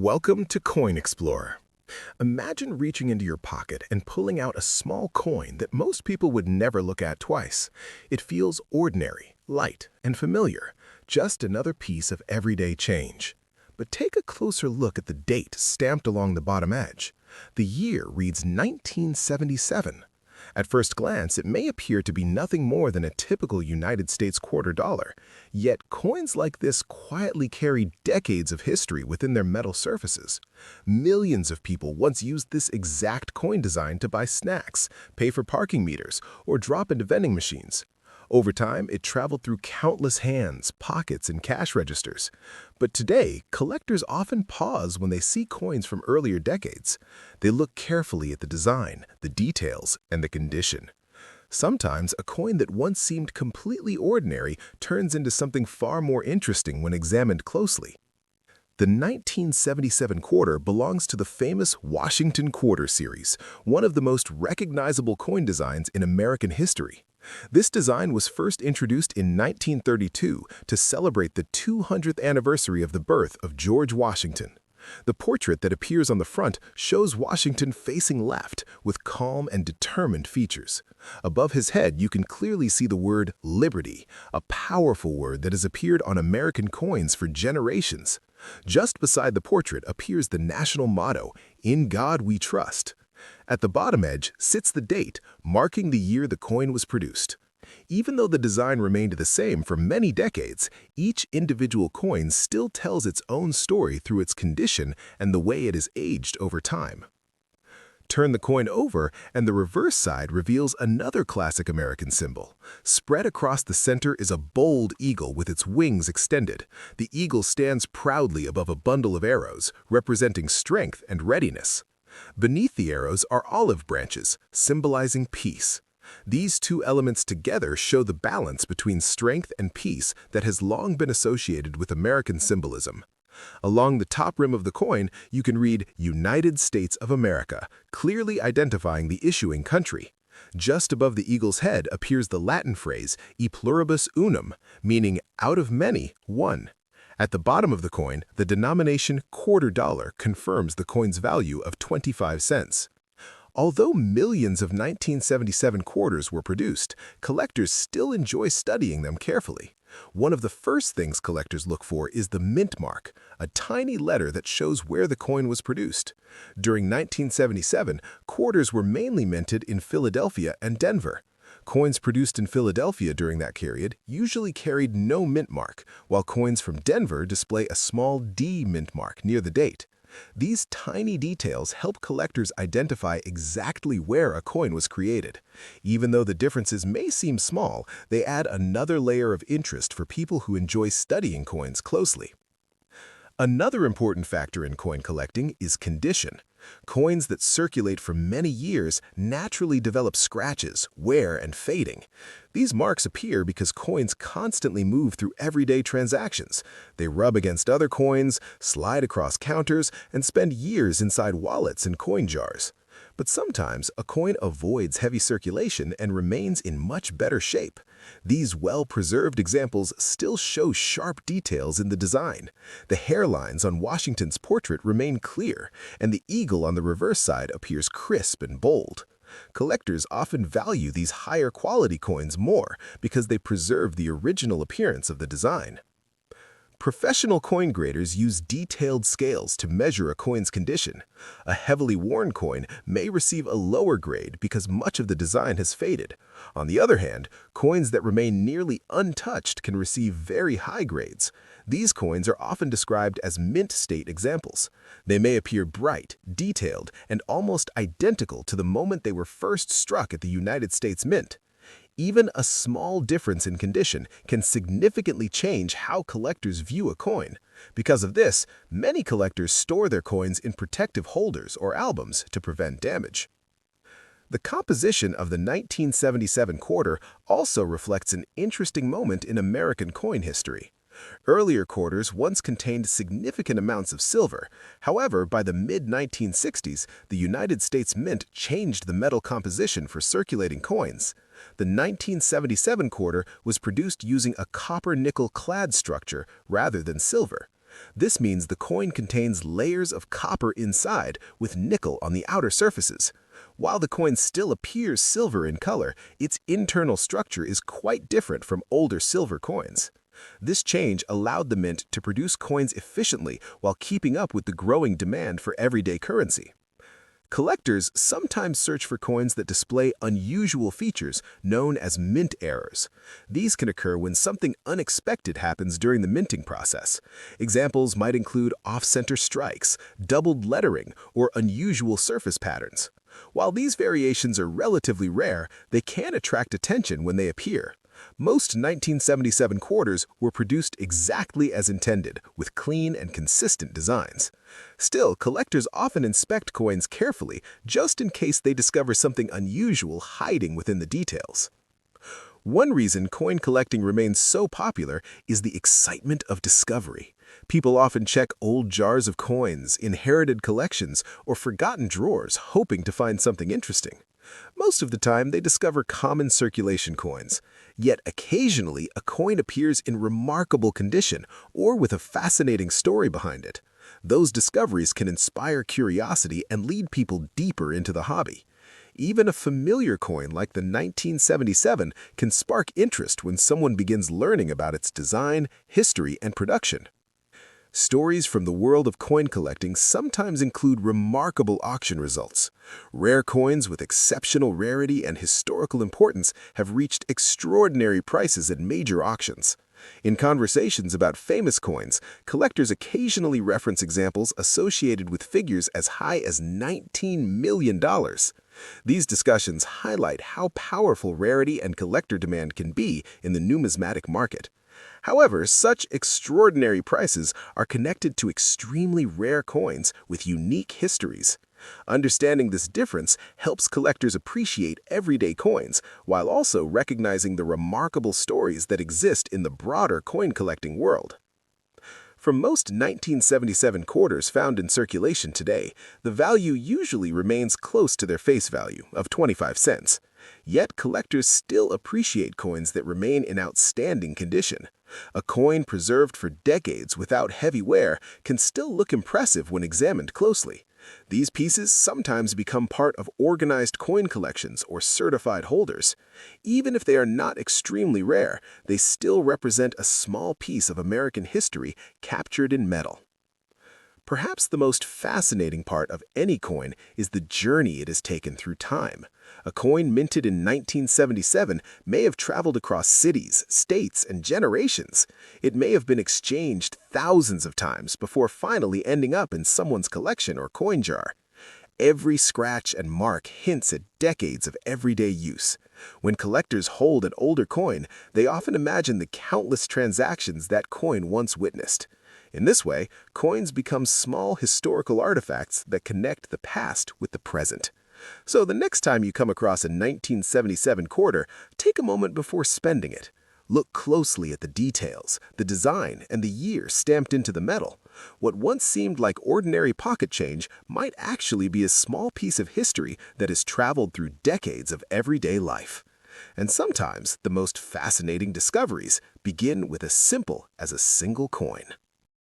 Welcome to Coin Explorer. Imagine reaching into your pocket and pulling out a small coin that most people would never look at twice. It feels ordinary, light, and familiar, just another piece of everyday change. But take a closer look at the date stamped along the bottom edge. The year reads 1977. At first glance, it may appear to be nothing more than a typical United States quarter dollar, yet coins like this quietly carry decades of history within their metal surfaces. Millions of people once used this exact coin design to buy snacks, pay for parking meters, or drop into vending machines. Over time, it traveled through countless hands, pockets, and cash registers. But today, collectors often pause when they see coins from earlier decades. They look carefully at the design, the details, and the condition. Sometimes, a coin that once seemed completely ordinary turns into something far more interesting when examined closely. The 1977 quarter belongs to the famous Washington Quarter series, one of the most recognizable coin designs in American history. This design was first introduced in 1932 to celebrate the 200th anniversary of the birth of George Washington. The portrait that appears on the front shows Washington facing left with calm and determined features. Above his head, you can clearly see the word liberty, a powerful word that has appeared on American coins for generations. Just beside the portrait appears the national motto, "In God We Trust." At the bottom edge sits the date, marking the year the coin was produced. Even though the design remained the same for many decades, each individual coin still tells its own story through its condition and the way it is aged over time. Turn the coin over, and the reverse side reveals another classic American symbol. Spread across the center is a bold eagle with its wings extended. The eagle stands proudly above a bundle of arrows, representing strength and readiness. Beneath the arrows are olive branches, symbolizing peace. These two elements together show the balance between strength and peace that has long been associated with American symbolism. Along the top rim of the coin, you can read United States of America, clearly identifying the issuing country. Just above the eagle's head appears the Latin phrase e pluribus unum, meaning out of many, one. At the bottom of the coin, the denomination quarter dollar confirms the coin's value of 25 cents. Although millions of 1977 quarters were produced, collectors still enjoy studying them carefully. One of the first things collectors look for is the mint mark, a tiny letter that shows where the coin was produced. During 1977, quarters were mainly minted in Philadelphia and Denver. Coins produced in Philadelphia during that period usually carried no mint mark, while coins from Denver display a small D mint mark near the date. These tiny details help collectors identify exactly where a coin was created. Even though the differences may seem small, they add another layer of interest for people who enjoy studying coins closely. Another important factor in coin collecting is condition. Coins that circulate for many years naturally develop scratches, wear, and fading. These marks appear because coins constantly move through everyday transactions. They rub against other coins, slide across counters, and spend years inside wallets and coin jars. But sometimes a coin avoids heavy circulation and remains in much better shape. These well-preserved examples still show sharp details in the design. The hairlines on Washington's portrait remain clear, and the eagle on the reverse side appears crisp and bold. Collectors often value these higher quality coins more because they preserve the original appearance of the design. Professional coin graders use detailed scales to measure a coin's condition. A heavily worn coin may receive a lower grade because much of the design has faded. On the other hand, coins that remain nearly untouched can receive very high grades. These coins are often described as mint state examples. They may appear bright, detailed, and almost identical to the moment they were first struck at the United States Mint. Even a small difference in condition can significantly change how collectors view a coin. Because of this, many collectors store their coins in protective holders or albums to prevent damage. The composition of the 1977 quarter also reflects an interesting moment in American coin history. Earlier quarters once contained significant amounts of silver. However, by the mid-1960s, the United States Mint changed the metal composition for circulating coins. The 1977 quarter was produced using a copper-nickel clad structure rather than silver. This means the coin contains layers of copper inside with nickel on the outer surfaces. While the coin still appears silver in color, its internal structure is quite different from older silver coins. This change allowed the mint to produce coins efficiently while keeping up with the growing demand for everyday currency. Collectors sometimes search for coins that display unusual features known as mint errors. These can occur when something unexpected happens during the minting process. Examples might include off-center strikes, doubled lettering, or unusual surface patterns. While these variations are relatively rare, they can attract attention when they appear. Most 1977 quarters were produced exactly as intended, with clean and consistent designs. Still, collectors often inspect coins carefully, just in case they discover something unusual hiding within the details. One reason coin collecting remains so popular is the excitement of discovery. People often check old jars of coins, inherited collections, or forgotten drawers, hoping to find something interesting. Most of the time, they discover common circulation coins. Yet occasionally, a coin appears in remarkable condition or with a fascinating story behind it. Those discoveries can inspire curiosity and lead people deeper into the hobby. Even a familiar coin like the 1977 can spark interest when someone begins learning about its design, history, and production. Stories from the world of coin collecting sometimes include remarkable auction results. Rare coins with exceptional rarity and historical importance have reached extraordinary prices at major auctions. In conversations about famous coins, collectors occasionally reference examples associated with figures as high as $19 million. These discussions highlight how powerful rarity and collector demand can be in the numismatic market. However, such extraordinary prices are connected to extremely rare coins with unique histories. Understanding this difference helps collectors appreciate everyday coins while also recognizing the remarkable stories that exist in the broader coin collecting world. For most 1977 quarters found in circulation today, the value usually remains close to their face value of 25 cents. Yet collectors still appreciate coins that remain in outstanding condition. A coin preserved for decades without heavy wear can still look impressive when examined closely. These pieces sometimes become part of organized coin collections or certified holders. Even if they are not extremely rare, they still represent a small piece of American history captured in metal. Perhaps the most fascinating part of any coin is the journey it has taken through time. A coin minted in 1977 may have traveled across cities, states, and generations. It may have been exchanged thousands of times before finally ending up in someone's collection or coin jar. Every scratch and mark hints at decades of everyday use. When collectors hold an older coin, they often imagine the countless transactions that coin once witnessed. In this way, coins become small historical artifacts that connect the past with the present. So the next time you come across a 1977 quarter, take a moment before spending it. Look closely at the details, the design, and the year stamped into the metal. What once seemed like ordinary pocket change might actually be a small piece of history that has traveled through decades of everyday life. And sometimes the most fascinating discoveries begin with as simple as a single coin.